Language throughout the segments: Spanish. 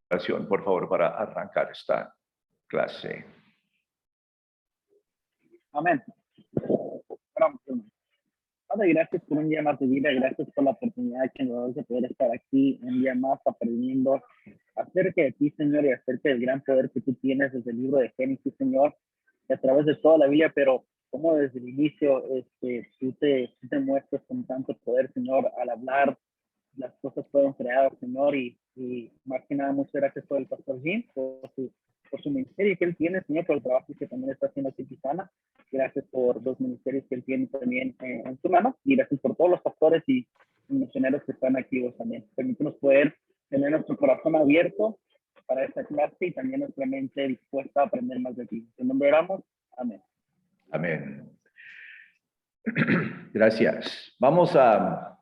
oración, por favor, para arrancar esta clase. Amén. Oramos, hermano. Padre, gracias por un día más de vida, gracias por la oportunidad que nos das de poder estar aquí un día más aprendiendo acerca de ti, Señor, y acerca del gran poder que tú tienes desde el libro de Génesis, Señor, y a través de toda la Biblia, pero como desde el inicio tú te muestras con tanto poder, Señor, al hablar, las cosas fueron creadas, Señor, y más que nada, muchas gracias por el pastor Jim, por su ministerio que él tiene, Señor, por el trabajo que también está haciendo aquí en Tijuana. Gracias por los ministerios que él tiene también en su mano, y gracias por todos los pastores y misioneros que están activos también. Permítanos poder tener nuestro corazón abierto para esta clase y también nuestra mente dispuesta a aprender más de ti. En nombre oramos. Amén. Amén. Gracias. Vamos a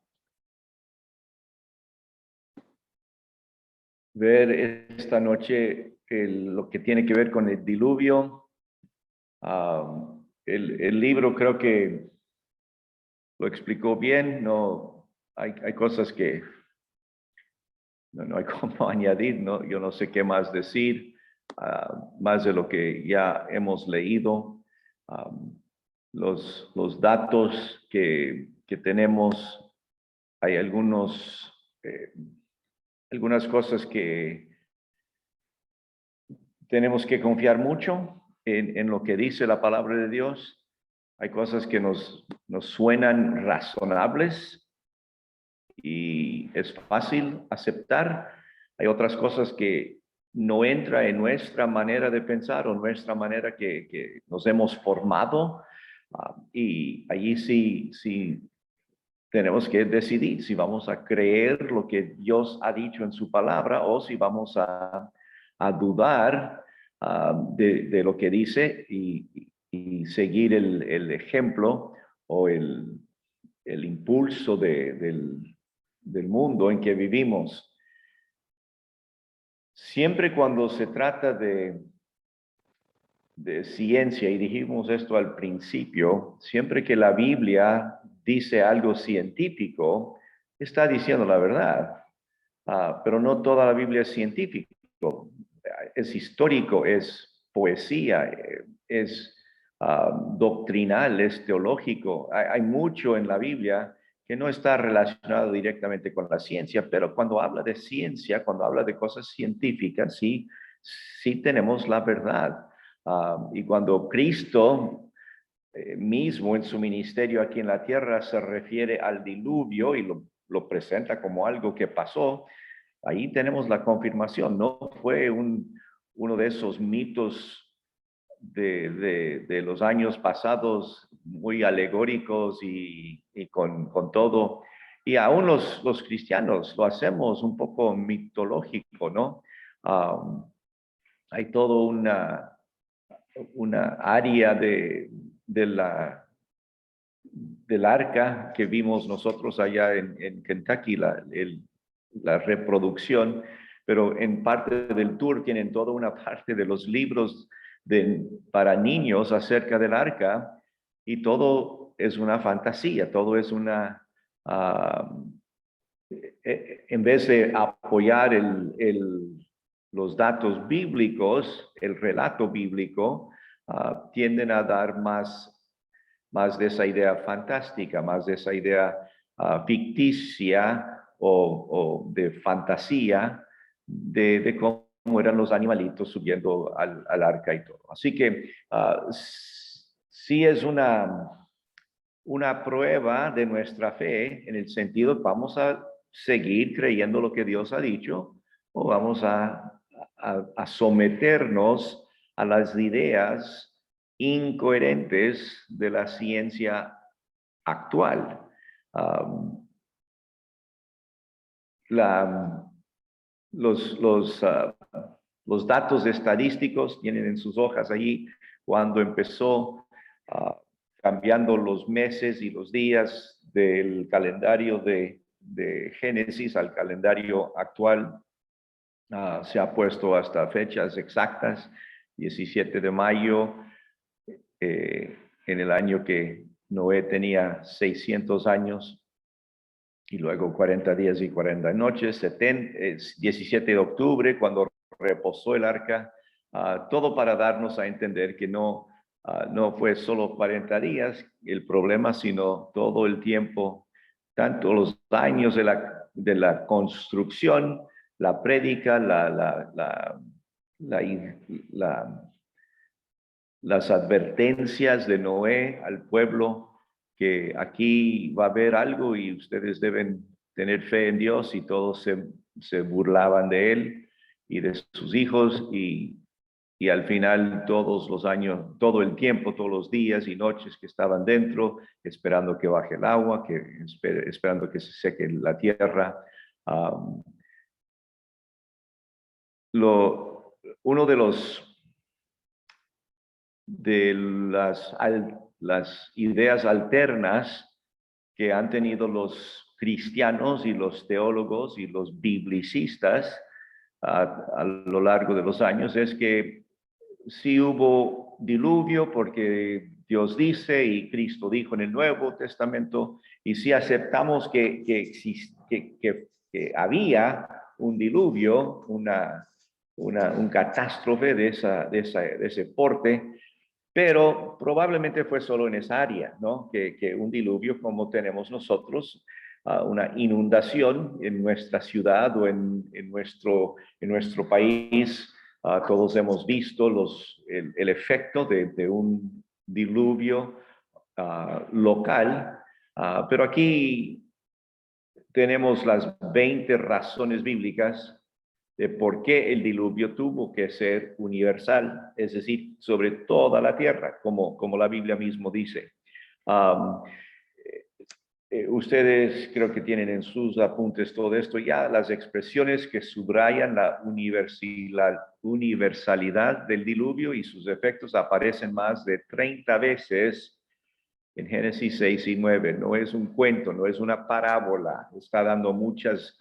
ver esta noche lo que tiene que ver con el diluvio. El libro creo que lo explicó bien. No hay cosas que no hay cómo añadir. Yo no sé qué más decir, más de lo que ya hemos leído. Los datos que tenemos, hay algunas cosas que tenemos que confiar mucho en lo que dice la palabra de Dios. Hay cosas que nos suenan razonables y es fácil aceptar. Hay otras cosas que no entra en nuestra manera de pensar o nuestra manera que nos hemos formado. Y allí sí tenemos que decidir si vamos a creer lo que Dios ha dicho en su palabra o si vamos a dudar de lo que dice y seguir el ejemplo o el impulso del mundo en que vivimos. Siempre cuando se trata de ciencia, y dijimos esto al principio, siempre que la Biblia dice algo científico, está diciendo la verdad. Pero no toda la Biblia es científico, es histórico, es poesía, es doctrinal, es teológico. Hay mucho en la Biblia que no está relacionado directamente con la ciencia, pero cuando habla de ciencia, cuando habla de cosas científicas, sí tenemos la verdad. Y cuando Cristo mismo en su ministerio aquí en la tierra se refiere al diluvio y lo presenta como algo que pasó, ahí tenemos la confirmación. No fue uno de esos mitos de los años pasados muy alegóricos y con todo. Y aún los cristianos lo hacemos un poco mitológico, ¿no? Hay todo una área del arca que vimos nosotros allá en Kentucky, la reproducción, pero en parte del tour tienen toda una parte de los libros para niños acerca del arca y todo es una fantasía, todo es en vez de apoyar los datos bíblicos, el relato bíblico, tienden a dar más de esa idea fantástica, más de esa idea ficticia o de fantasía de cómo eran los animalitos subiendo al arca y todo. Así que sí es una prueba de nuestra fe en el sentido, vamos a seguir creyendo lo que Dios ha dicho o vamos a someternos a las ideas incoherentes de la ciencia actual. Los datos estadísticos tienen en sus hojas allí cuando empezó cambiando los meses y los días del calendario de Génesis al calendario actual. Se ha puesto hasta fechas exactas, 17 de mayo, en el año que Noé tenía 600 años, y luego 40 días y 40 noches, 17 de octubre, cuando reposó el arca, todo para darnos a entender que no fue solo 40 días el problema, sino todo el tiempo, tanto los años de la construcción, la prédica, las advertencias de Noé al pueblo, que aquí va a haber algo y ustedes deben tener fe en Dios, y todos se burlaban de él y de sus hijos, y al final todos los años, todo el tiempo, todos los días y noches que estaban dentro, esperando que baje el agua, esperando que se seque la tierra. Uno de las ideas alternas que han tenido los cristianos y los teólogos y los biblicistas a lo largo de los años es que sí hubo diluvio porque Dios dice y Cristo dijo en el Nuevo Testamento, y si aceptamos que había un diluvio, un catástrofe de ese porte, pero probablemente fue solo en esa área, ¿no? Que un diluvio como tenemos nosotros, una inundación en nuestra ciudad o en nuestro país. Todos hemos visto el efecto de un diluvio local, pero aquí tenemos las 20 razones bíblicas de por qué el diluvio tuvo que ser universal, es decir, sobre toda la tierra, como la Biblia mismo dice. Ustedes creo que tienen en sus apuntes todo esto ya, las expresiones que subrayan la universalidad del diluvio y sus efectos aparecen más de 30 veces en Génesis 6 y 9. No es un cuento, no es una parábola, está dando muchos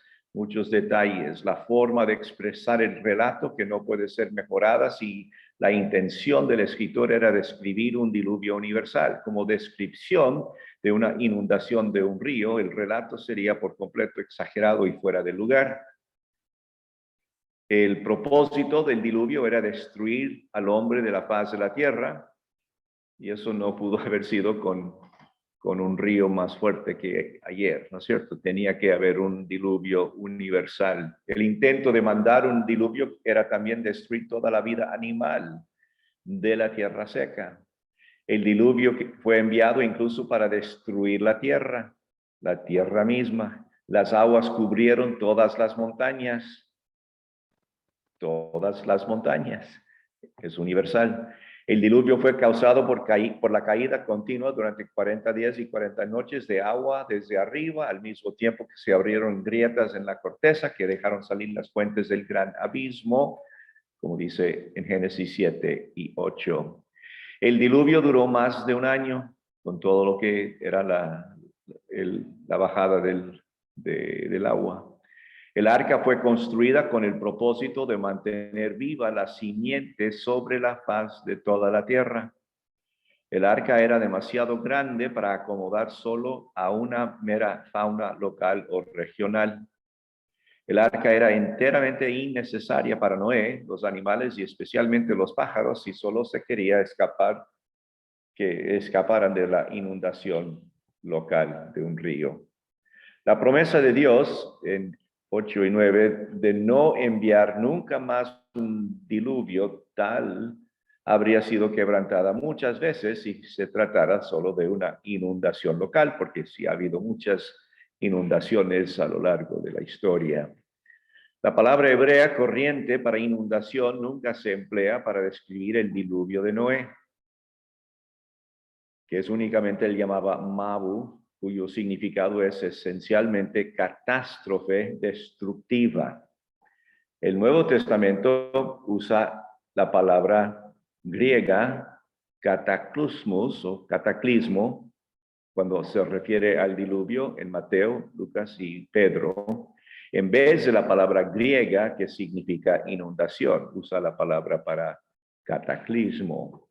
detalles, la forma de expresar el relato que no puede ser mejorada si la intención del escritor era describir un diluvio universal. Como descripción de una inundación de un río, el relato sería por completo exagerado y fuera de lugar. El propósito del diluvio era destruir al hombre de la faz de la tierra, y eso no pudo haber sido con un río más fuerte que ayer, ¿no es cierto? Tenía que haber un diluvio universal. El intento de mandar un diluvio era también destruir toda la vida animal de la tierra seca. El diluvio fue enviado incluso para destruir la tierra misma. Las aguas cubrieron todas las montañas. Todas las montañas. Es universal. El diluvio fue causado por la caída continua durante 40 días y 40 noches de agua desde arriba, al mismo tiempo que se abrieron grietas en la corteza que dejaron salir las fuentes del gran abismo, como dice en Génesis 7 y 8. El diluvio duró más de un año, con todo lo que era la bajada del agua. El arca fue construida con el propósito de mantener viva la simiente sobre la faz de toda la tierra. El arca era demasiado grande para acomodar solo a una mera fauna local o regional. El arca era enteramente innecesaria para Noé, los animales y especialmente los pájaros, si solo se quería que escaparan de la inundación local de un río. La promesa de Dios en 8 y 9 de no enviar nunca más un diluvio tal habría sido quebrantada muchas veces si se tratara solo de una inundación local, porque sí ha habido muchas inundaciones a lo largo de la historia. La palabra hebrea corriente para inundación nunca se emplea para describir el diluvio de Noé, que es únicamente él llamaba Mabu, cuyo significado es esencialmente catástrofe destructiva. El Nuevo Testamento usa la palabra griega cataclysmos o cataclismo cuando se refiere al diluvio en Mateo, Lucas y Pedro, en vez de la palabra griega que significa inundación, usa la palabra para cataclismo.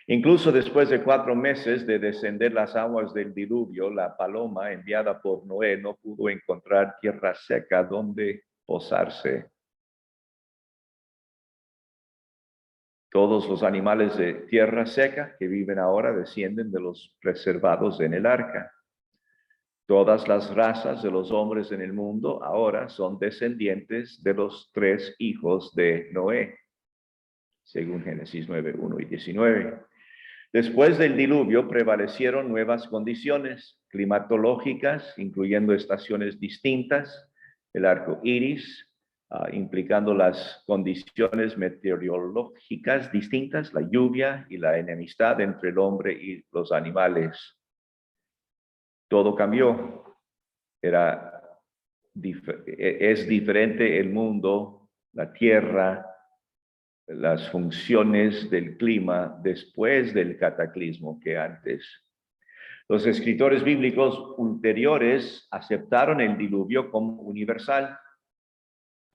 Incluso después de 4 meses de descender las aguas del diluvio, la paloma enviada por Noé no pudo encontrar tierra seca donde posarse. Todos los animales de tierra seca que viven ahora descienden de los preservados en el arca. Todas las razas de los hombres en el mundo ahora son descendientes de los 3 hijos de Noé, según Génesis 9, 1 y 19. Después del diluvio prevalecieron nuevas condiciones climatológicas, incluyendo estaciones distintas, el arco iris, implicando las condiciones meteorológicas distintas, la lluvia y la enemistad entre el hombre y los animales. Todo cambió. Es diferente el mundo, la tierra, las funciones del clima después del cataclismo que antes. Los escritores bíblicos ulteriores aceptaron el diluvio como universal.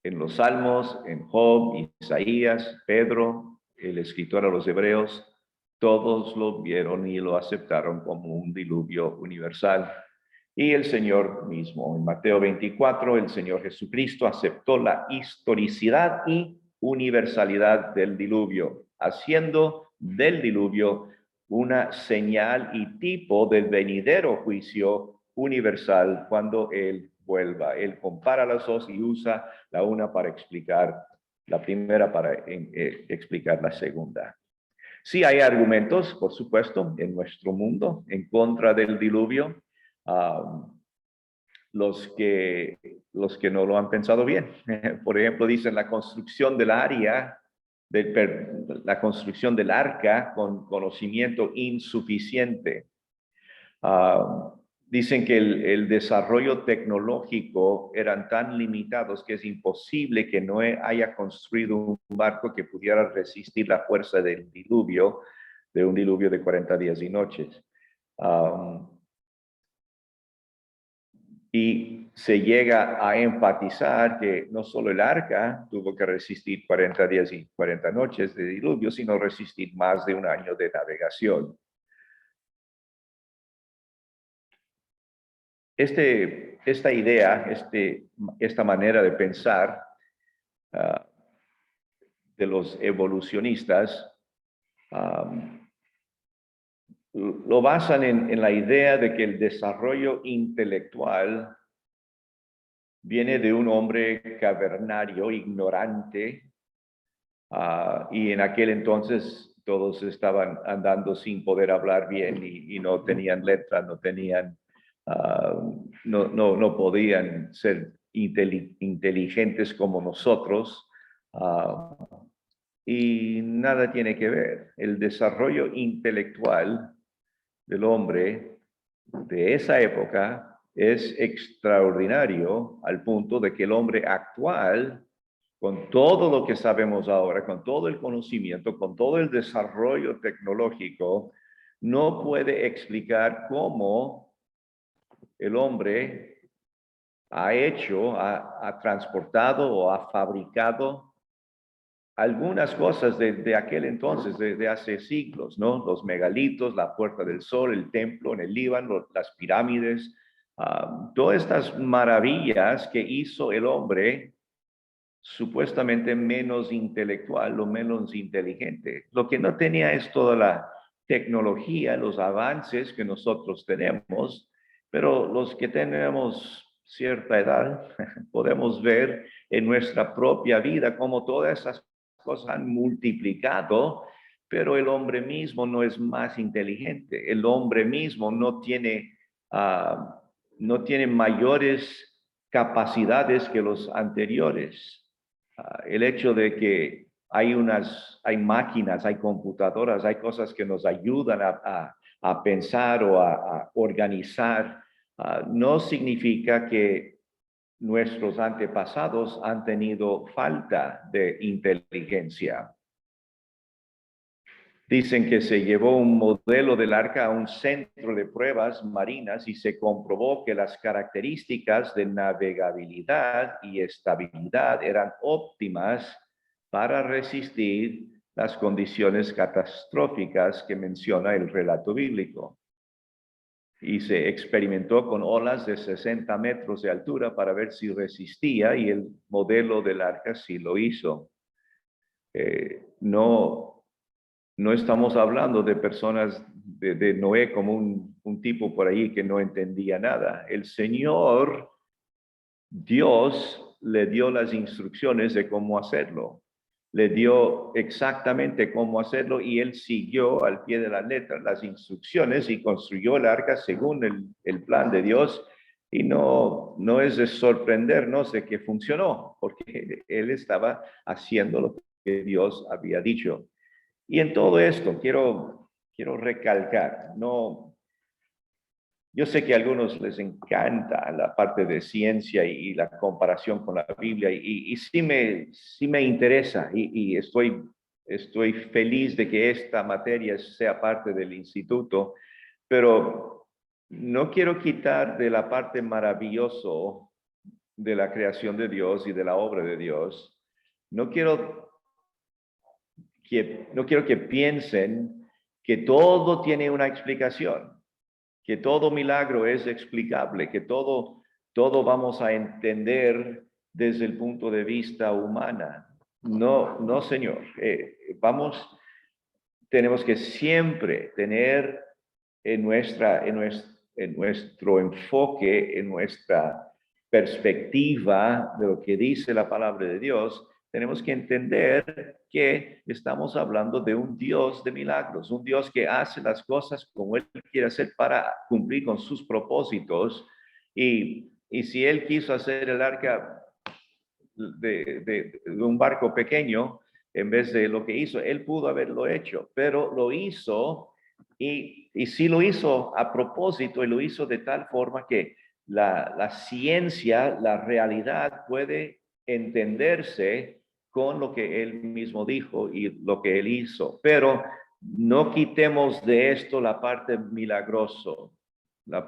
En los Salmos, en Job, Isaías, Pedro, el escritor a los Hebreos, todos lo vieron y lo aceptaron como un diluvio universal. Y el Señor mismo, en Mateo 24, el Señor Jesucristo aceptó la historicidad y universalidad del diluvio, haciendo del diluvio una señal y tipo del venidero juicio universal cuando Él vuelva. Él compara las dos y usa la una para explicar la primera, para explicar la segunda. Sí hay argumentos, por supuesto, en nuestro mundo en contra del diluvio. Los que no lo han pensado bien. Por ejemplo, dicen la construcción del área, la construcción del arca con conocimiento insuficiente. Dicen que el desarrollo tecnológico eran tan limitados que es imposible que Noé haya construido un barco que pudiera resistir la fuerza del diluvio, de un diluvio de 40 días y noches. Y se llega a enfatizar que no solo el arca tuvo que resistir 40 días y 40 noches de diluvio, sino resistir más de un año de navegación. Esta idea, esta manera de pensar de los evolucionistas, lo basan en la idea de que el desarrollo intelectual viene de un hombre cavernario, ignorante, y en aquel entonces todos estaban andando sin poder hablar bien y no tenían letra, no tenían, no podían ser inteligentes como nosotros, y nada tiene que ver. El desarrollo intelectual del hombre de esa época es extraordinario al punto de que el hombre actual, con todo lo que sabemos ahora, con todo el conocimiento, con todo el desarrollo tecnológico, no puede explicar cómo el hombre ha transportado o ha fabricado algunas cosas de aquel entonces, de hace siglos, ¿no? Los megalitos, la Puerta del Sol, el templo en el Líbano, las pirámides, todas estas maravillas que hizo el hombre supuestamente menos intelectual o menos inteligente. Lo que no tenía es toda la tecnología, los avances que nosotros tenemos, pero los que tenemos cierta edad podemos ver en nuestra propia vida cómo todas esas cosas han multiplicado, pero el hombre mismo no es más inteligente. El hombre mismo no tiene mayores capacidades que los anteriores. El hecho de que hay máquinas, hay computadoras, hay cosas que nos ayudan a pensar o a organizar, no significa que nuestros antepasados han tenido falta de inteligencia. Dicen que se llevó un modelo del arca a un centro de pruebas marinas y se comprobó que las características de navegabilidad y estabilidad eran óptimas para resistir las condiciones catastróficas que menciona el relato bíblico. Y se experimentó con olas de 60 metros de altura para ver si resistía, y el modelo del arca sí lo hizo. No estamos hablando de personas de Noé como un tipo por ahí que no entendía nada. El Señor, Dios, le dio las instrucciones de cómo hacerlo. Le dio exactamente cómo hacerlo y él siguió al pie de la letra las instrucciones y construyó el arca según el plan de Dios. Y no es de sorprendernos de que funcionó, porque él estaba haciendo lo que Dios había dicho. Y en todo esto quiero recalcar, yo sé que a algunos les encanta la parte de ciencia y la comparación con la Biblia, y sí me interesa, y estoy feliz de que esta materia sea parte del instituto, pero no quiero quitar de la parte maravilloso de la creación de Dios y de la obra de Dios. No quiero que piensen que todo tiene una explicación, que todo milagro es explicable, que todo vamos a entender desde el punto de vista humana. No, Señor. Tenemos que siempre tener en nuestro enfoque, en nuestra perspectiva de lo que dice la palabra de Dios, tenemos que entender que estamos hablando de un Dios de milagros, un Dios que hace las cosas como Él quiere hacer para cumplir con sus propósitos. Y si Él quiso hacer el arca de un barco pequeño, en vez de lo que hizo, Él pudo haberlo hecho, pero lo hizo, y sí lo hizo a propósito, y lo hizo de tal forma que la ciencia, la realidad puede entenderse con lo que Él mismo dijo y lo que Él hizo. Pero no quitemos de esto la parte milagrosa, la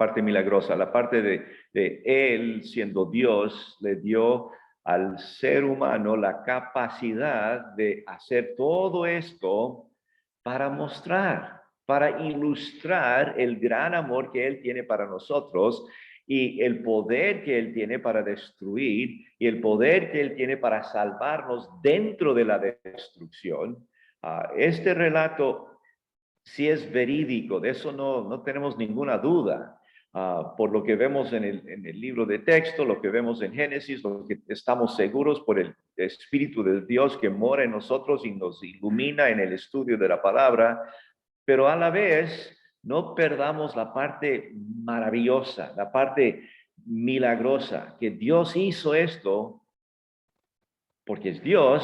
parte de Él siendo Dios, le dio al ser humano la capacidad de hacer todo esto para mostrar, para ilustrar el gran amor que Él tiene para nosotros, y el poder que Él tiene para destruir, y el poder que Él tiene para salvarnos dentro de la destrucción. Este relato sí es verídico, de eso no tenemos ninguna duda. Por lo que vemos en el libro de texto, lo que vemos en Génesis, lo que estamos seguros por el Espíritu de Dios que mora en nosotros y nos ilumina en el estudio de la palabra. Pero a la vez no perdamos la parte maravillosa, la parte milagrosa, que Dios hizo esto porque es Dios.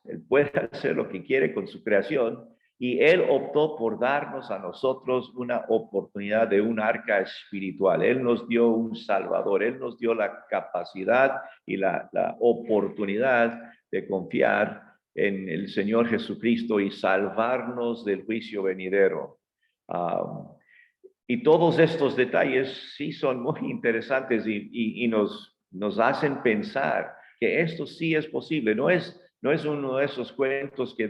Él puede hacer lo que quiere con su creación, y Él optó por darnos a nosotros una oportunidad de un arca espiritual. Él nos dio un Salvador, Él nos dio la capacidad y la oportunidad de confiar en el Señor Jesucristo y salvarnos del juicio venidero. Y todos estos detalles sí son muy interesantes, y nos hacen pensar que esto sí es posible. No es uno de esos cuentos que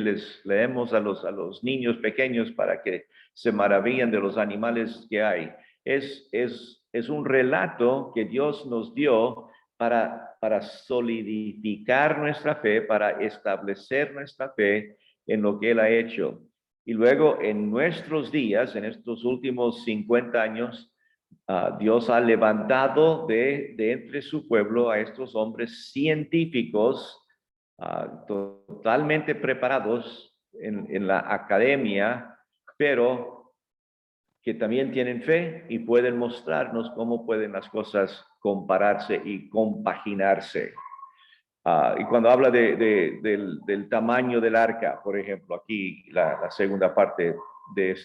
les leemos a los niños pequeños para que se maravillen de los animales que hay. Es un relato que Dios nos dio para solidificar nuestra fe, para establecer nuestra fe en lo que Él ha hecho. Y luego en nuestros días, en estos últimos 50 años, Dios ha levantado de entre su pueblo a estos hombres científicos, totalmente preparados en la academia, pero que también tienen fe y pueden mostrarnos cómo pueden las cosas compararse y compaginarse. Y cuando habla del tamaño del arca, por ejemplo, aquí la segunda parte de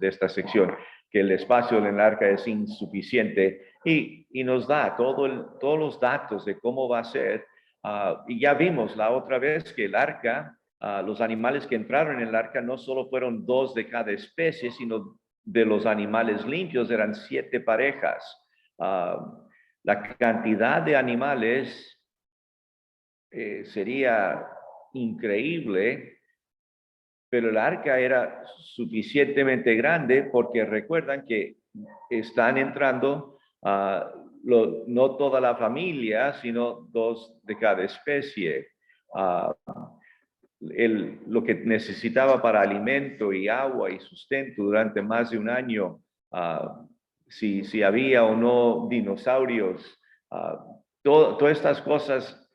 esta sección, que el espacio del arca es insuficiente, y nos da todos los datos de cómo va a ser. Y ya vimos la otra vez que el arca, los animales que entraron en el arca no solo fueron 2 de cada especie, sino de los animales limpios eran 7 parejas. La cantidad de animales sería increíble, pero el arca era suficientemente grande porque recuerdan que están entrando no toda la familia, sino 2 de cada especie. Lo que necesitaba para alimento y agua y sustento durante más de un año, si había o no dinosaurios, todas estas cosas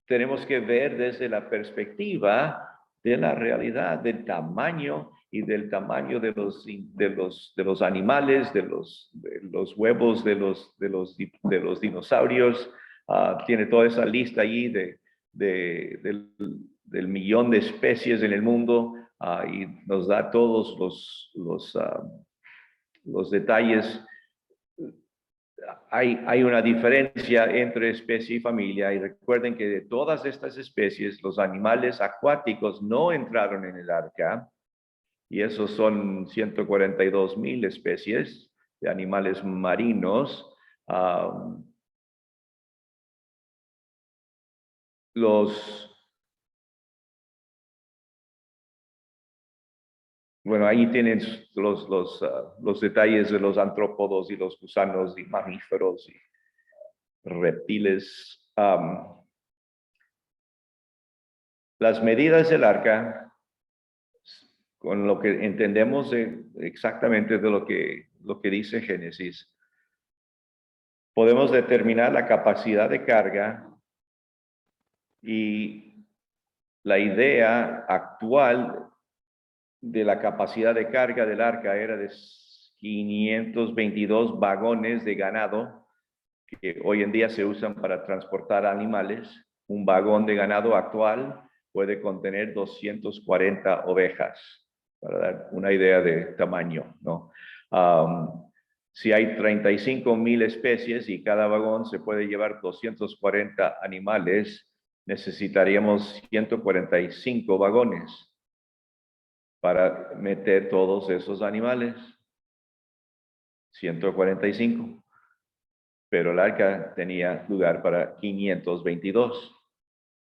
tenemos que ver desde la perspectiva de la realidad, del tamaño y del tamaño de los animales, de los huevos de los dinosaurios. Tiene toda esa lista allí del millón de especies en el mundo, y nos da todos los detalles. Hay una diferencia entre especie y familia, y recuerden que de todas estas especies, los animales acuáticos no entraron en el arca, y esos son 142,000 especies de animales marinos. Bueno, ahí tienen los detalles de los artrópodos y los gusanos y mamíferos y reptiles. Las medidas del arca, con lo que entendemos exactamente de lo que dice Génesis, podemos determinar la capacidad de carga, y la idea actual de la capacidad de carga del arca era de 522 vagones de ganado que hoy en día se usan para transportar animales. Un vagón de ganado actual puede contener 240 ovejas, para dar una idea de tamaño, ¿no? Si hay 35,000 especies y cada vagón se puede llevar 240 animales, necesitaríamos 145 vagones para meter todos esos animales. 145. Pero el arca tenía lugar para 522.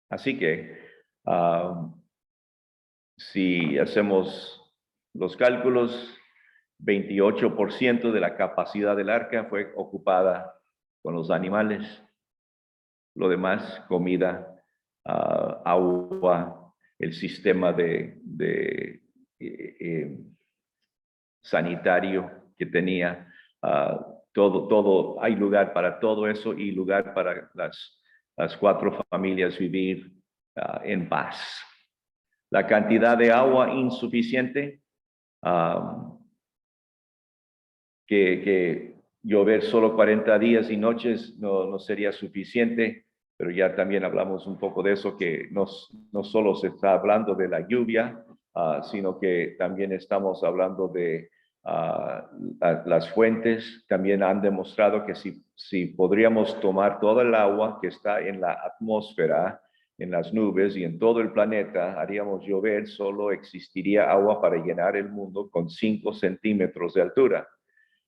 Así que si hacemos los cálculos, 28% de la capacidad del arca fue ocupada con los animales. Lo demás, comida, agua, el sistema sanitario que tenía, todo, hay lugar para todo eso y lugar para las 4 familias vivir en paz. La cantidad de agua insuficiente, que llover solo 40 días y noches no sería suficiente, pero ya también hablamos un poco de eso, que no solo se está hablando de la lluvia, sino que también estamos hablando de las fuentes. También han demostrado que si podríamos tomar toda el agua que está en la atmósfera, en las nubes y en todo el planeta, haríamos llover, solo existiría agua para llenar el mundo con 5 centímetros de altura.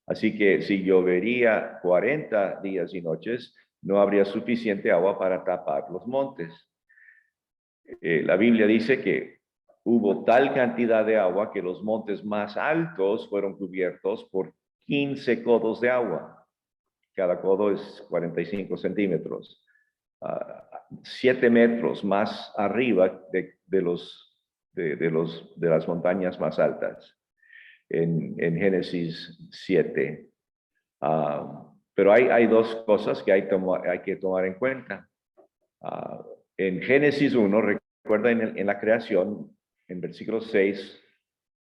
Así que si llovería 40 días y noches, no habría suficiente agua para tapar los montes. La Biblia dice que hubo tal cantidad de agua que los montes más altos fueron cubiertos por 15 codos de agua. Cada codo es 45 centímetros. 7 metros más arriba de las montañas más altas. En Génesis 7. Pero hay 2 cosas que hay que tomar en cuenta. En Génesis 1, recuerda en la creación, en versículo 6,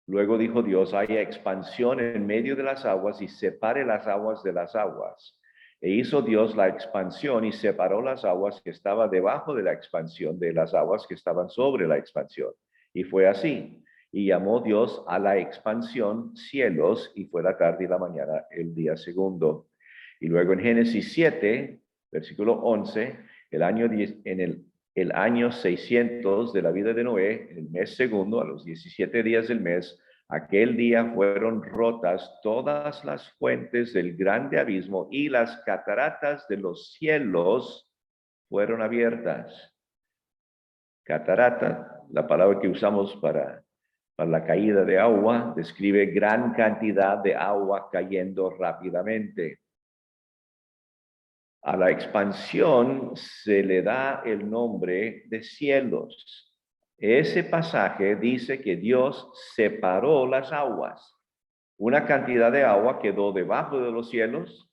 luego dijo Dios, haya expansión en medio de las aguas y separe las aguas de las aguas. E hizo Dios la expansión y separó las aguas que estaban debajo de la expansión de las aguas que estaban sobre la expansión. Y fue así. Y llamó Dios a la expansión cielos, y fue la tarde y la mañana el día segundo. Y luego en Génesis 7, versículo 11, en el año 600 de la vida de Noé, en el mes segundo, a los 17 días del mes, aquel día fueron rotas todas las fuentes del grande abismo y las cataratas de los cielos fueron abiertas. Catarata, la palabra que usamos para la caída de agua, describe gran cantidad de agua cayendo rápidamente. A la expansión se le da el nombre de cielos. Ese pasaje dice que Dios separó las aguas. Una cantidad de agua quedó debajo de los cielos,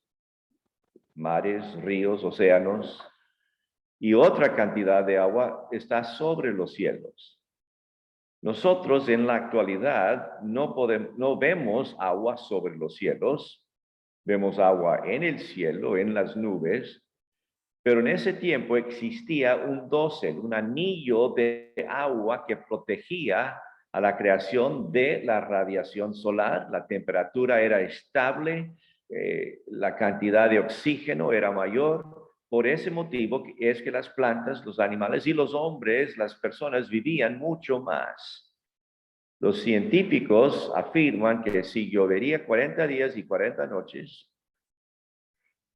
mares, ríos, océanos, y otra cantidad de agua está sobre los cielos. Nosotros en la actualidad no vemos agua sobre los cielos, vemos agua en el cielo, en las nubes, pero en ese tiempo existía un dosel, un anillo de agua que protegía a la creación de la radiación solar. La temperatura era estable, la cantidad de oxígeno era mayor. Por ese motivo es que las plantas, los animales y los hombres, las personas vivían mucho más. Los científicos afirman que si llovería 40 días y 40 noches,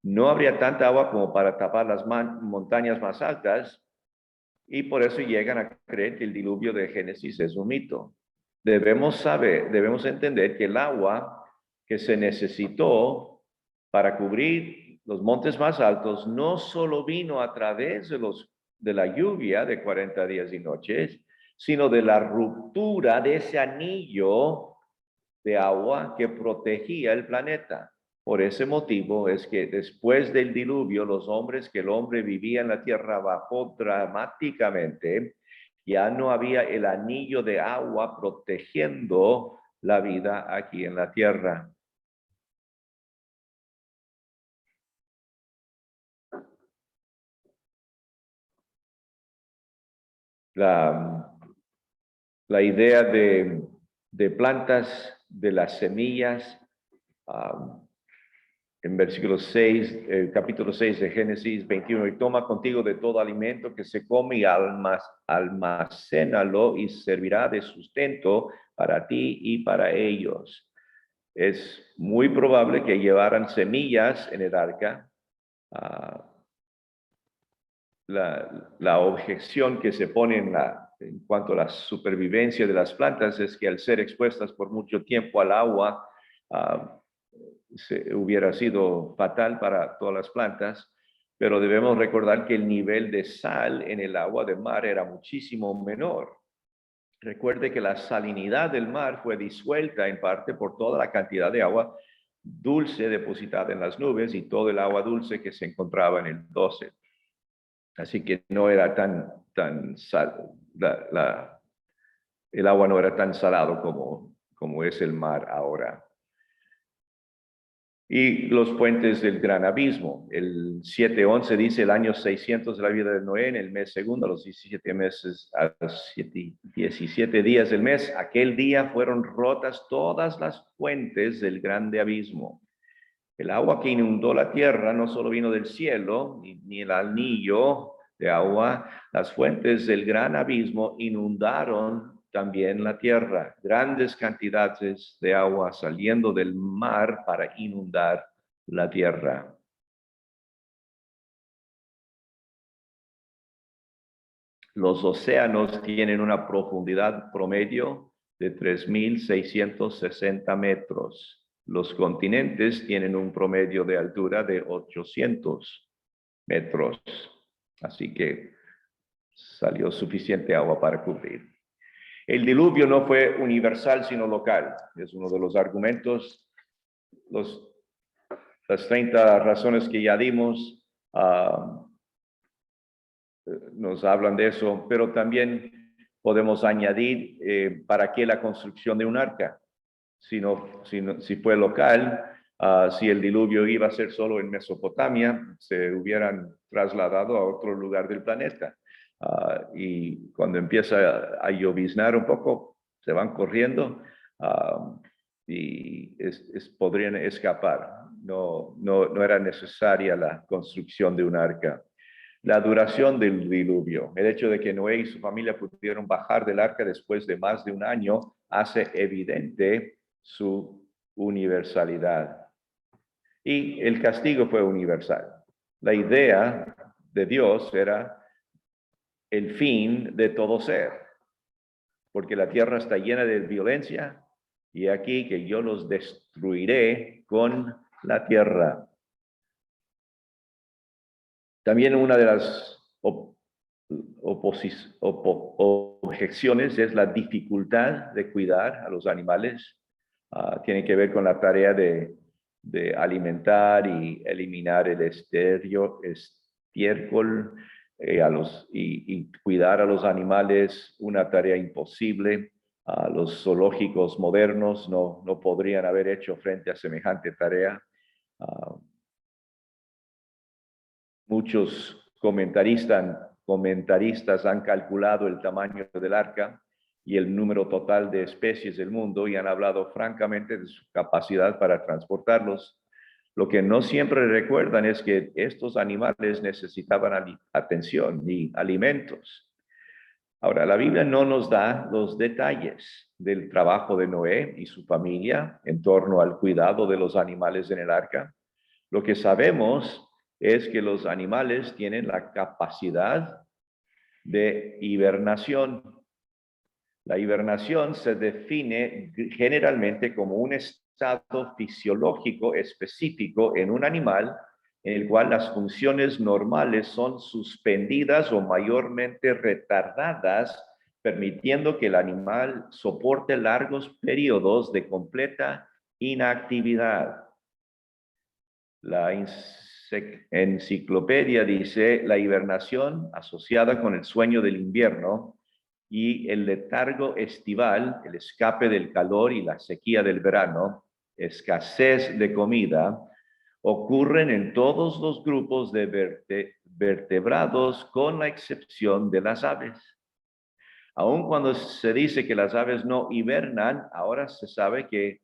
no habría tanta agua como para tapar las montañas más altas, y por eso llegan a creer que el diluvio de Génesis es un mito. Debemos entender que el agua que se necesitó para cubrir los montes más altos no solo vino a través de la lluvia de 40 días y noches, sino de la ruptura de ese anillo de agua que protegía el planeta. Por ese motivo es que después del diluvio, que el hombre vivía en la tierra bajó dramáticamente. Ya no había el anillo de agua protegiendo la vida aquí en la tierra. La idea de plantas, de las semillas, en versículo 6, capítulo 6 de Génesis 21, y toma contigo de todo alimento que se come y almacénalo y servirá de sustento para ti y para ellos. Es muy probable que llevaran semillas en el arca. La objeción que se pone en cuanto a la supervivencia de las plantas es que al ser expuestas por mucho tiempo al agua, hubiera sido fatal para todas las plantas, pero debemos recordar que el nivel de sal en el agua de mar era muchísimo menor. Recuerde que la salinidad del mar fue disuelta en parte por toda la cantidad de agua dulce depositada en las nubes y todo el agua dulce que se encontraba en el dosel. Así que no era el agua no era tan salado como es el mar ahora. Y los puentes del gran abismo. El 7:11 dice: el año 600 de la vida de Noé, en el mes segundo, a los 17 meses, a los 17 días del mes, aquel día fueron rotas todas las fuentes del grande abismo. El agua que inundó la tierra no solo vino del cielo, ni el anillo de agua. Las fuentes del gran abismo inundaron también la tierra. Grandes cantidades de agua saliendo del mar para inundar la tierra. Los océanos tienen una profundidad promedio de 3,660 metros. Los continentes tienen un promedio de altura de 800 metros. Así que salió suficiente agua para cubrir. El diluvio no fue universal, sino local. Es uno de los argumentos. Las 30 razones que ya dimos nos hablan de eso, pero también podemos añadir para qué la construcción de un arca. Si fue local, si el diluvio iba a ser solo en Mesopotamia, se hubieran trasladado a otro lugar del planeta. Y cuando empieza a lloviznar un poco, se van corriendo y podrían escapar. No era necesaria la construcción de un arca. La duración del diluvio, el hecho de que Noé y su familia pudieron bajar del arca después de más de un año, hace evidente su universalidad. Y el castigo fue universal. La idea de Dios era el fin de todo ser, porque la tierra está llena de violencia y aquí que yo los destruiré con la tierra. También una de las objeciones es la dificultad de cuidar a los animales. Tiene que ver con la tarea de alimentar y eliminar el estiércol y cuidar a los animales, una tarea imposible. Los zoológicos modernos no podrían haber hecho frente a semejante tarea. Muchos comentaristas han calculado el tamaño del arca y el número total de especies del mundo y han hablado francamente de su capacidad para transportarlos. Lo que no siempre recuerdan es que estos animales necesitaban atención y alimentos. Ahora, la Biblia no nos da los detalles del trabajo de Noé y su familia en torno al cuidado de los animales en el arca. Lo que sabemos es que los animales tienen la capacidad de hibernación. La hibernación se define generalmente como un estado fisiológico específico en un animal en el cual las funciones normales son suspendidas o mayormente retardadas, permitiendo que el animal soporte largos periodos de completa inactividad. La enciclopedia dice la hibernación asociada con el sueño del invierno y el letargo estival, el escape del calor y la sequía del verano, escasez de comida, ocurren en todos los grupos de vertebrados con la excepción de las aves. Aun cuando se dice que las aves no hibernan, ahora se sabe que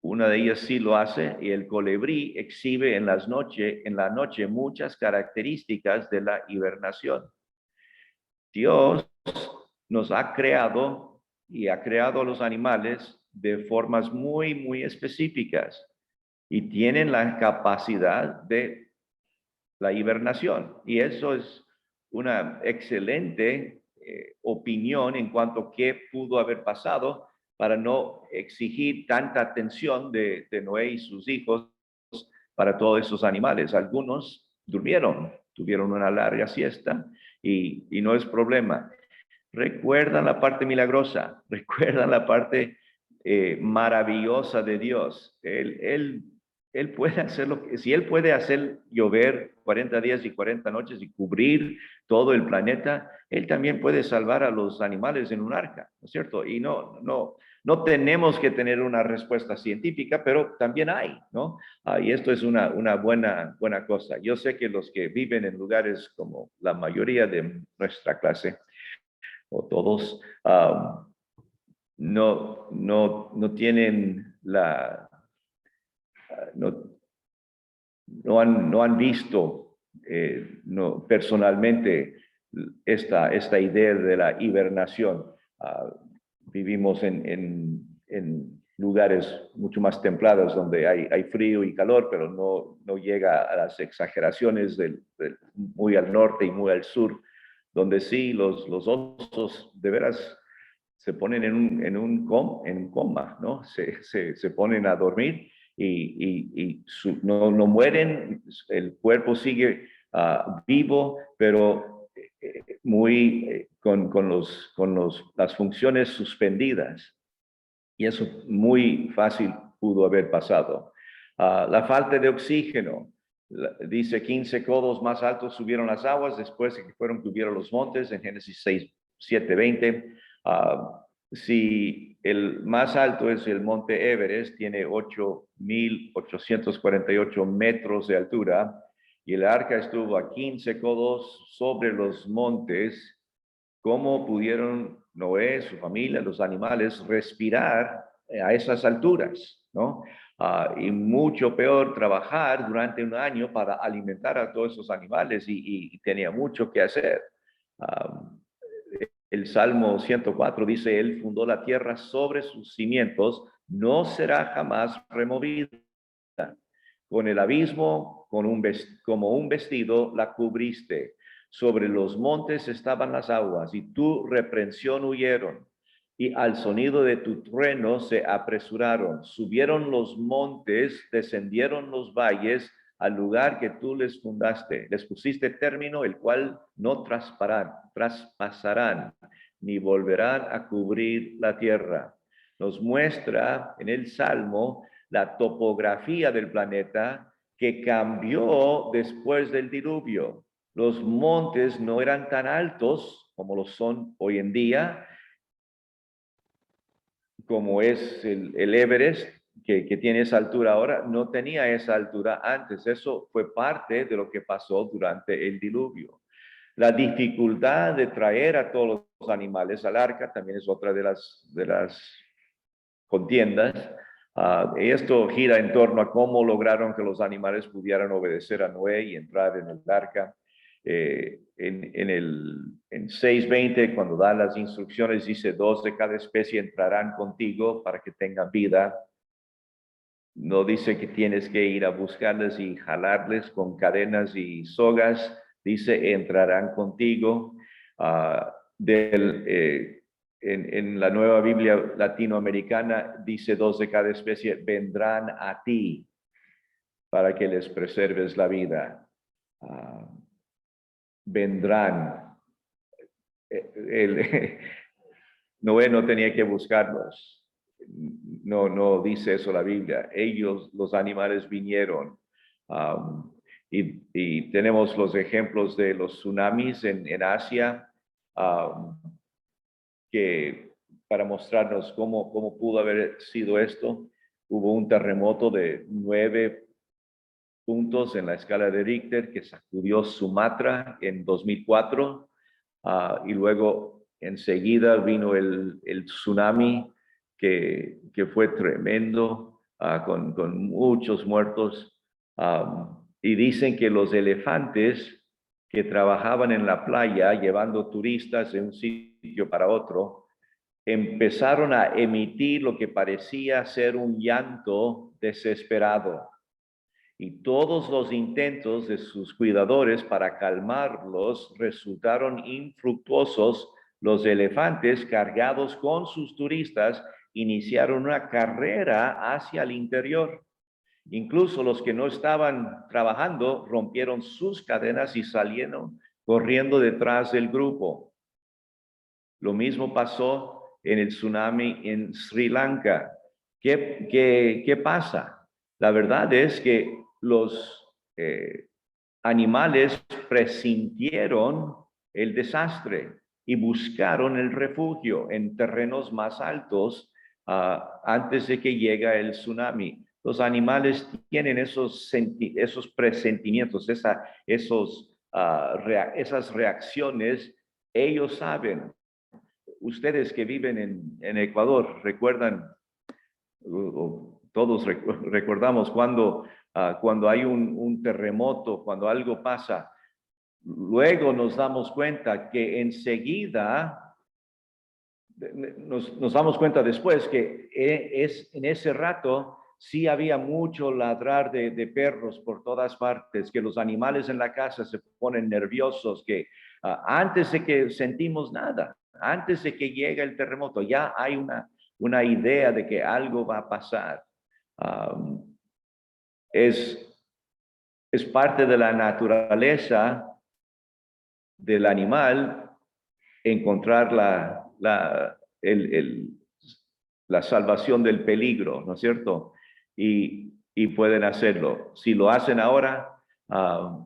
una de ellas sí lo hace y el colibrí exhibe en la noche muchas características de la hibernación. Dios nos ha creado y ha creado a los animales de formas muy, muy específicas y tienen la capacidad de la hibernación. Y eso es una excelente opinión en cuanto a qué pudo haber pasado para no exigir tanta atención de Noé y sus hijos para todos esos animales. Algunos durmieron, tuvieron una larga siesta y no es problema. Recuerdan la parte milagrosa, recuerdan la parte maravillosa de Dios. Él puede hacer si Él puede hacer llover 40 días y 40 noches y cubrir todo el planeta, Él también puede salvar a los animales en un arca, ¿no es cierto? Y no tenemos que tener una respuesta científica, pero también hay, ¿no? Y esto es una buena cosa. Yo sé que los que viven en lugares como la mayoría de nuestra clase, o todos, no tienen no han visto personalmente esta idea de la hibernación. Vivimos en lugares mucho más templados donde hay frío y calor, pero no llega a las exageraciones muy al norte y muy al sur, donde sí los osos de veras se ponen en coma, ¿no? Se ponen a dormir y no mueren, el cuerpo sigue vivo, pero con las funciones suspendidas. Y eso muy fácil pudo haber pasado. La falta de oxígeno. Dice 15 codos más altos subieron las aguas después de que cubieron los montes en Génesis 6, 7, 20. Si el más alto es el monte Everest, tiene 8,848 metros de altura y el arca estuvo a 15 codos sobre los montes, ¿cómo pudieron Noé, su familia, los animales respirar a esas alturas, ¿no? Y mucho peor trabajar durante un año para alimentar a todos esos animales y tenía mucho que hacer. El Salmo 104 dice, Él fundó la tierra sobre sus cimientos, no será jamás removida. Con el abismo, como un vestido, la cubriste. Sobre los montes estaban las aguas, y tu reprensión huyeron. Y al sonido de tu trueno se apresuraron. Subieron los montes, descendieron los valles, al lugar que tú les fundaste. Les pusiste término, el cual no traspasarán, ni volverán a cubrir la tierra. Nos muestra en el Salmo la topografía del planeta que cambió después del diluvio. Los montes no eran tan altos como lo son hoy en día, como es el Everest, que tiene esa altura ahora, no tenía esa altura antes. Eso fue parte de lo que pasó durante el diluvio. La dificultad de traer a todos los animales al arca también es otra de las contiendas. Esto gira en torno a cómo lograron que los animales pudieran obedecer a Noé y entrar en el arca. En 6:20, cuando da las instrucciones, dice: 2 de cada especie entrarán contigo para que tengan vida. No dice que tienes que ir a buscarles y jalarles con cadenas y sogas. Dice: entrarán contigo. En la Nueva Biblia Latinoamericana dice: 2 de cada especie vendrán a ti para que les preserves la vida. Vendrán. Noé no tenía que buscarlos. No dice eso la Biblia. Ellos, los animales, vinieron. Y tenemos los ejemplos de los tsunamis en Asia, que para mostrarnos cómo pudo haber sido esto. Hubo un terremoto de 9 puntos en la escala de Richter que sacudió Sumatra en 2004, y luego enseguida vino el tsunami que fue tremendo, con muchos muertos. Y dicen que los elefantes que trabajaban en la playa llevando turistas de un sitio para otro, empezaron a emitir lo que parecía ser un llanto desesperado. Y todos los intentos de sus cuidadores para calmarlos resultaron infructuosos. Los elefantes, cargados con sus turistas, iniciaron una carrera hacia el interior. Incluso los que no estaban trabajando rompieron sus cadenas y salieron corriendo detrás del grupo. Lo mismo pasó en el tsunami en Sri Lanka. ¿Qué pasa? La verdad es que los animales presintieron el desastre y buscaron el refugio en terrenos más altos antes de que llegue el tsunami. Los animales tienen esos presentimientos, esas reacciones. Ellos saben. Ustedes que viven en Ecuador, recuerdan, todos recordamos cuando hay un terremoto, cuando algo pasa, luego nos damos cuenta que enseguida, nos damos cuenta después que en ese rato sí había mucho ladrar de perros por todas partes, que los animales en la casa se ponen nerviosos, que antes de que sentimos nada, antes de que llegue el terremoto, ya hay una idea de que algo va a pasar. Es parte de la naturaleza del animal encontrar la salvación del peligro, ¿no es cierto? Y pueden hacerlo. Si lo hacen ahora,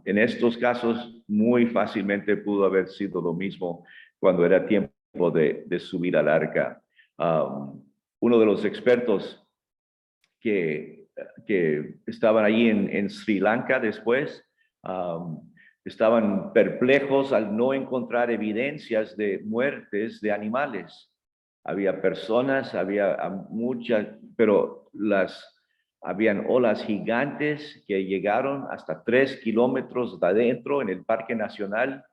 en estos casos, muy fácilmente pudo haber sido lo mismo cuando era tiempo de subir al arca. Uno de los expertos que estaban allí en Sri Lanka después, estaban perplejos al no encontrar evidencias de muertes de animales. Había personas, había muchas, pero habían olas gigantes que llegaron hasta 3 kilómetros de adentro en el Parque Nacional,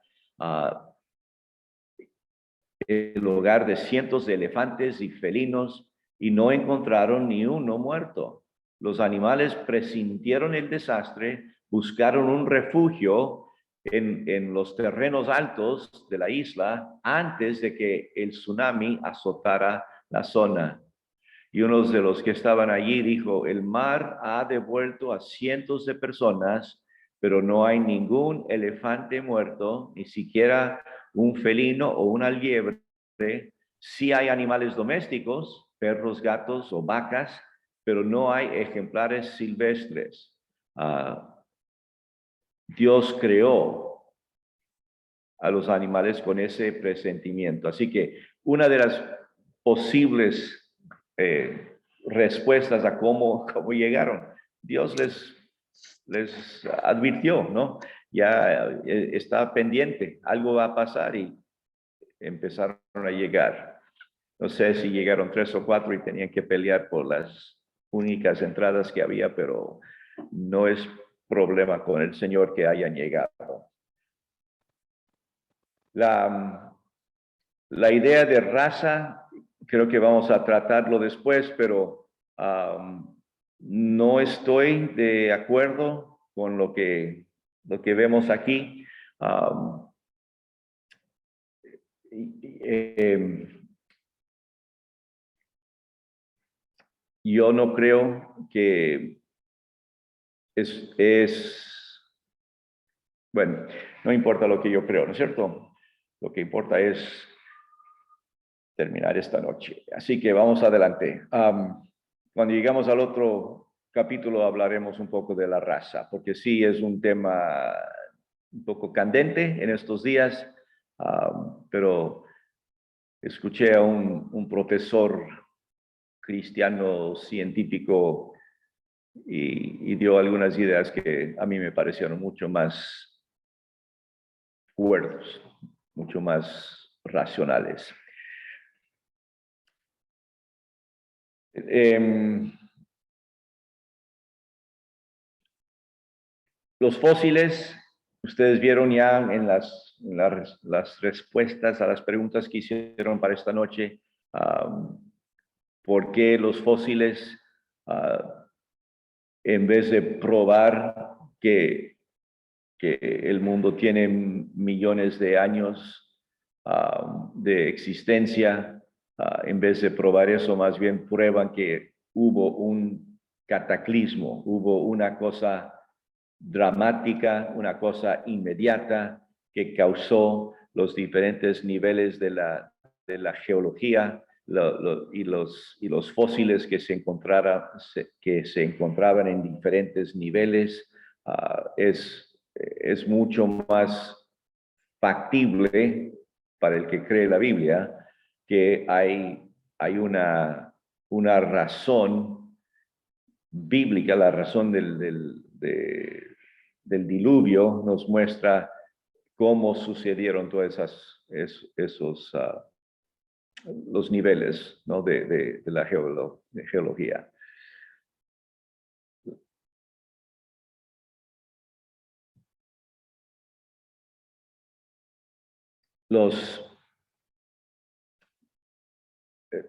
el hogar de cientos de elefantes y felinos, y no encontraron ni uno muerto. Los animales presintieron el desastre, buscaron un refugio en los terrenos altos de la isla antes de que el tsunami azotara la zona. Y uno de los que estaban allí dijo, el mar ha devuelto a cientos de personas, pero no hay ningún elefante muerto, ni siquiera un felino o una liebre. Sí hay animales domésticos, perros, gatos o vacas, pero no hay ejemplares silvestres. Dios creó a los animales con ese presentimiento. Así que una de las posibles respuestas a cómo llegaron, Dios les advirtió, ¿no? Ya está pendiente, algo va a pasar y empezaron a llegar. No sé si llegaron 3 o 4 y tenían que pelear por las únicas entradas que había, pero no es problema con el Señor que hayan llegado. La idea de raza, creo que vamos a tratarlo después, pero no estoy de acuerdo con lo que vemos aquí. Yo no creo que bueno, no importa lo que yo creo, ¿no es cierto? Lo que importa es terminar esta noche. Así que vamos adelante. Cuando llegamos al otro capítulo hablaremos un poco de la raza, porque sí es un tema un poco candente en estos días, pero escuché a un profesor cristiano científico y dio algunas ideas que a mí me parecieron mucho más fuertes, mucho más racionales. Los fósiles, ustedes vieron ya en las respuestas a las preguntas que hicieron para esta noche, por qué los fósiles, en vez de probar que el mundo tiene millones de años de existencia, en vez de probar eso, más bien prueban que hubo un cataclismo, hubo una cosa dramática, una cosa inmediata que causó los diferentes niveles de la geología y los fósiles que se encontraban en diferentes niveles. Es mucho más factible para el que cree la Biblia que hay una razón bíblica, la razón del diluvio nos muestra cómo sucedieron todos esos los niveles, ¿no? de la geología.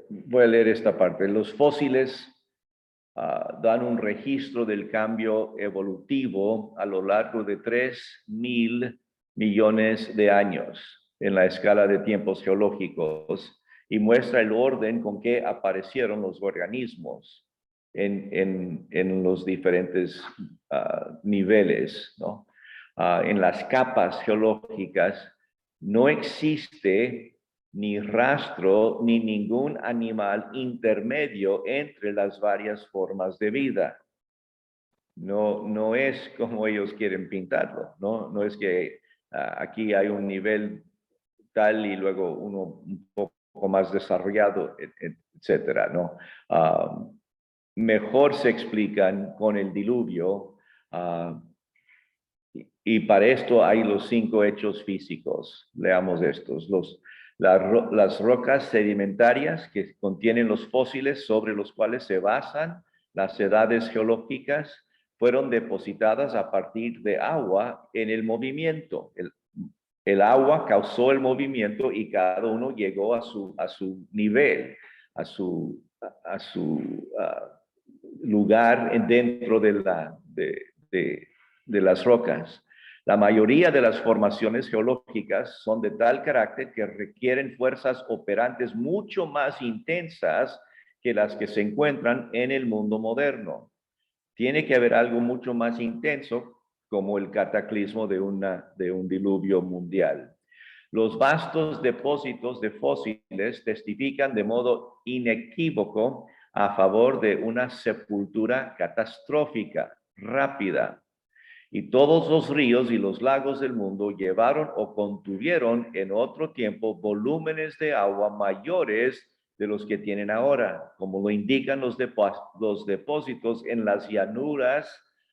Voy a leer esta parte. Los fósiles dan un registro del cambio evolutivo a lo largo de 3.000 millones de años en la escala de tiempos geológicos y muestra el orden con que aparecieron los organismos en los diferentes niveles, ¿no? En las capas geológicas no existe ni rastro, ni ningún animal intermedio entre las varias formas de vida. No es como ellos quieren pintarlo, ¿no? No es que aquí hay un nivel tal y luego uno un poco más desarrollado, etcétera, ¿no? Mejor se explican con el diluvio, y para esto hay los 5 hechos físicos. Leamos estos. Las rocas sedimentarias que contienen los fósiles sobre los cuales se basan las edades geológicas fueron depositadas a partir de agua en el movimiento. El agua causó el movimiento y cada uno llegó a su nivel, a su lugar dentro de las rocas. La mayoría de las formaciones geológicas son de tal carácter que requieren fuerzas operantes mucho más intensas que las que se encuentran en el mundo moderno. Tiene que haber algo mucho más intenso, como el cataclismo de un diluvio mundial. Los vastos depósitos de fósiles testifican de modo inequívoco a favor de una sepultura catastrófica, rápida. Y todos los ríos y los lagos del mundo llevaron o contuvieron en otro tiempo volúmenes de agua mayores de los que tienen ahora, como lo indican los depósitos en las llanuras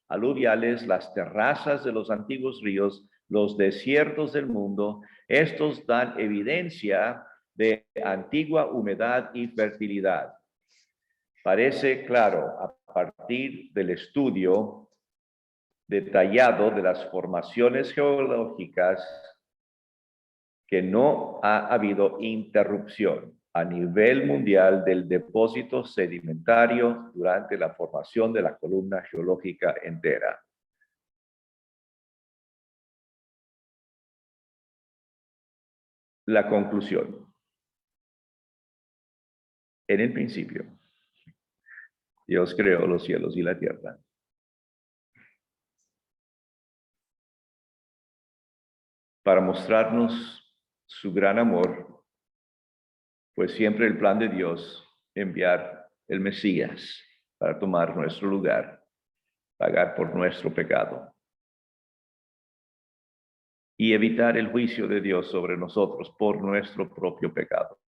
aluviales, las terrazas de los antiguos ríos, los desiertos del mundo. Estos dan evidencia de antigua humedad y fertilidad. Parece claro a partir del estudio detallado de las formaciones geológicas que no ha habido interrupción a nivel mundial del depósito sedimentario durante la formación de la columna geológica entera. La conclusión. En el principio, Dios creó los cielos y la tierra. Para mostrarnos su gran amor, pues siempre el plan de Dios enviar el Mesías para tomar nuestro lugar, pagar por nuestro pecado y evitar el juicio de Dios sobre nosotros por nuestro propio pecado.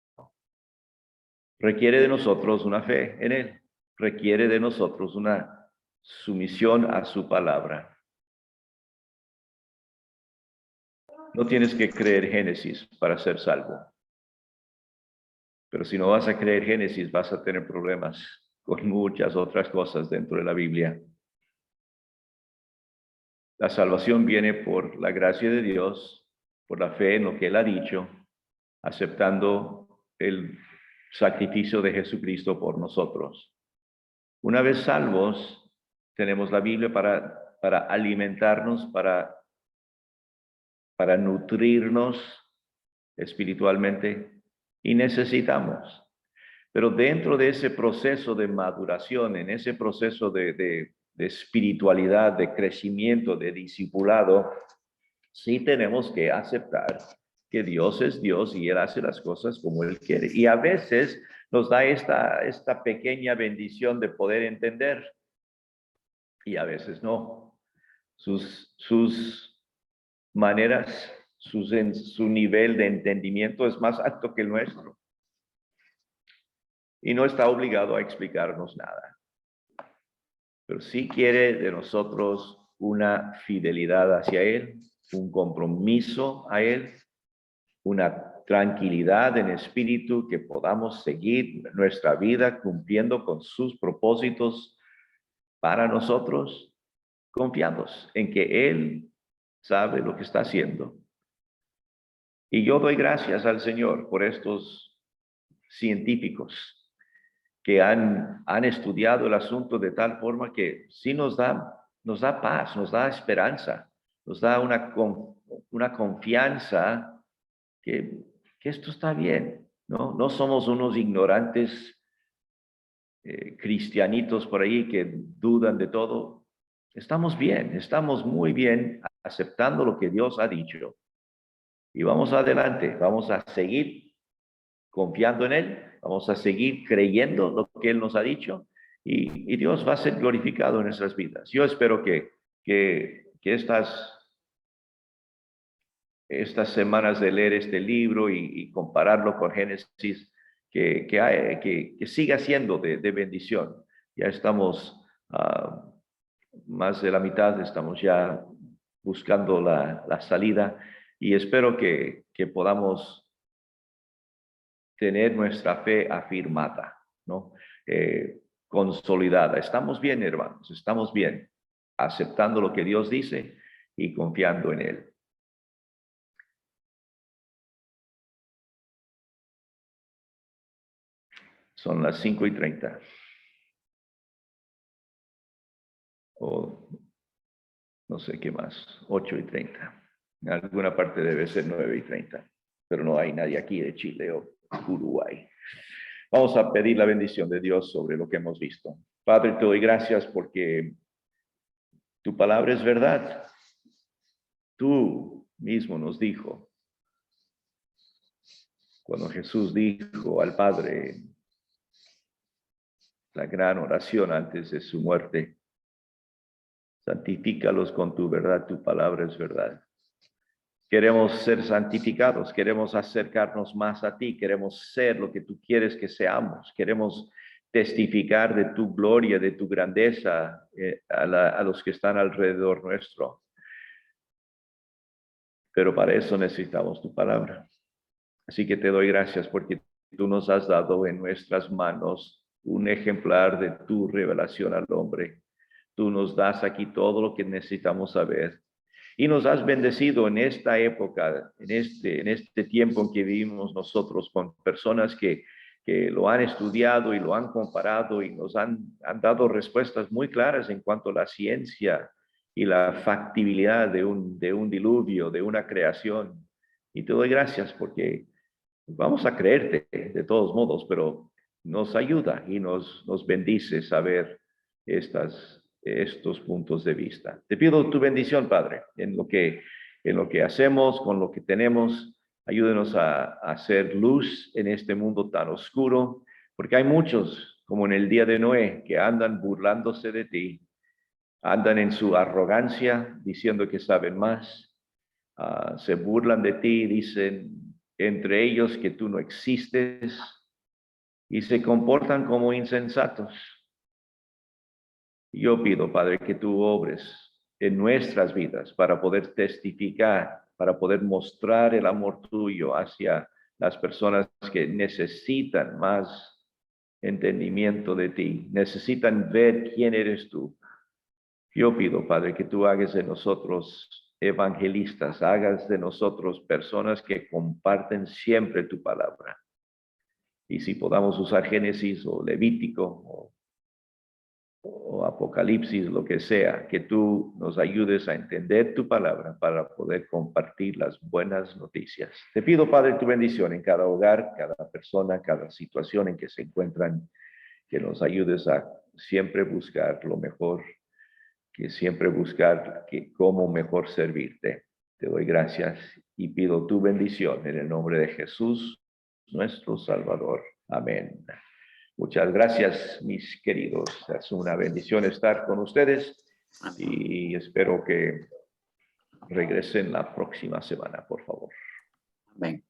Requiere de nosotros una fe en Él, requiere de nosotros una sumisión a su palabra. No tienes que creer Génesis para ser salvo. Pero si no vas a creer Génesis, vas a tener problemas con muchas otras cosas dentro de la Biblia. La salvación viene por la gracia de Dios, por la fe en lo que Él ha dicho, aceptando el sacrificio de Jesucristo por nosotros. Una vez salvos, tenemos la Biblia para alimentarnos, para nutrirnos espiritualmente, y necesitamos. Pero dentro de ese proceso de maduración, en ese proceso de espiritualidad, de crecimiento, de discipulado, sí tenemos que aceptar que Dios es Dios y Él hace las cosas como Él quiere. Y a veces nos da esta pequeña bendición de poder entender, y a veces no. Sus maneras, su nivel de entendimiento es más alto que el nuestro. Y no está obligado a explicarnos nada. Pero sí quiere de nosotros una fidelidad hacia Él, un compromiso a Él, una tranquilidad en espíritu, que podamos seguir nuestra vida cumpliendo con sus propósitos para nosotros, confiados en que Él sabe lo que está haciendo. Y yo doy gracias al Señor por estos científicos que han estudiado el asunto de tal forma que sí nos da paz, nos da esperanza, nos da una confianza que esto está bien, ¿no? No somos unos ignorantes cristianitos por ahí que dudan de todo. Estamos bien, estamos muy bien aceptando lo que Dios ha dicho. Y vamos adelante, vamos a seguir confiando en Él, vamos a seguir creyendo lo que Él nos ha dicho, y Dios va a ser glorificado en nuestras vidas. Yo espero que estas semanas de leer este libro y compararlo con Génesis, que siga siendo de bendición. Ya estamos más de la mitad, estamos ya buscando la salida, y espero que podamos tener nuestra fe afirmada, ¿no? Consolidada. Estamos bien, hermanos, estamos bien, aceptando lo que Dios dice y confiando en Él. Son las 5:30. No sé qué más, 8:30. En alguna parte debe ser 9:30, pero no hay nadie aquí de Chile o Uruguay. Vamos a pedir la bendición de Dios sobre lo que hemos visto. Padre, te doy gracias porque tu palabra es verdad. Tú mismo nos dijo, cuando Jesús dijo al Padre la gran oración antes de su muerte, santifícalos con tu verdad, tu palabra es verdad. Queremos ser santificados, queremos acercarnos más a ti, queremos ser lo que tú quieres que seamos, queremos testificar de tu gloria, de tu grandeza a los que están alrededor nuestro. Pero para eso necesitamos tu palabra. Así que te doy gracias porque tú nos has dado en nuestras manos un ejemplar de tu revelación al hombre. Tú nos das aquí todo lo que necesitamos saber. Y nos has bendecido en esta época, en este tiempo en que vivimos nosotros, con personas que lo han estudiado y lo han comparado y nos han dado respuestas muy claras en cuanto a la ciencia y la factibilidad de un diluvio, de una creación. Y te doy gracias porque vamos a creerte de todos modos, pero nos ayuda y nos bendice saber estos puntos de vista. Te pido tu bendición, Padre, en lo que hacemos, con lo que tenemos. Ayúdenos a hacer luz en este mundo tan oscuro, porque hay muchos, como en el día de Noé, que andan burlándose de ti, andan en su arrogancia, diciendo que saben más, se burlan de ti, dicen entre ellos que tú no existes y se comportan como insensatos. Yo pido, Padre, que tú obres en nuestras vidas para poder testificar, para poder mostrar el amor tuyo hacia las personas que necesitan más entendimiento de ti, necesitan ver quién eres tú. Yo pido, Padre, que tú hagas de nosotros evangelistas, hagas de nosotros personas que comparten siempre tu palabra. Y si podamos usar Génesis o Levítico o Apocalipsis, lo que sea, que tú nos ayudes a entender tu palabra para poder compartir las buenas noticias. Te pido, Padre, tu bendición en cada hogar, cada persona, cada situación en que se encuentran, que nos ayudes a siempre buscar lo mejor, que siempre buscar cómo mejor servirte. Te doy gracias y pido tu bendición en el nombre de Jesús, nuestro Salvador. Amén. Muchas gracias, mis queridos. Es una bendición estar con ustedes y espero que regresen la próxima semana, por favor. Amén.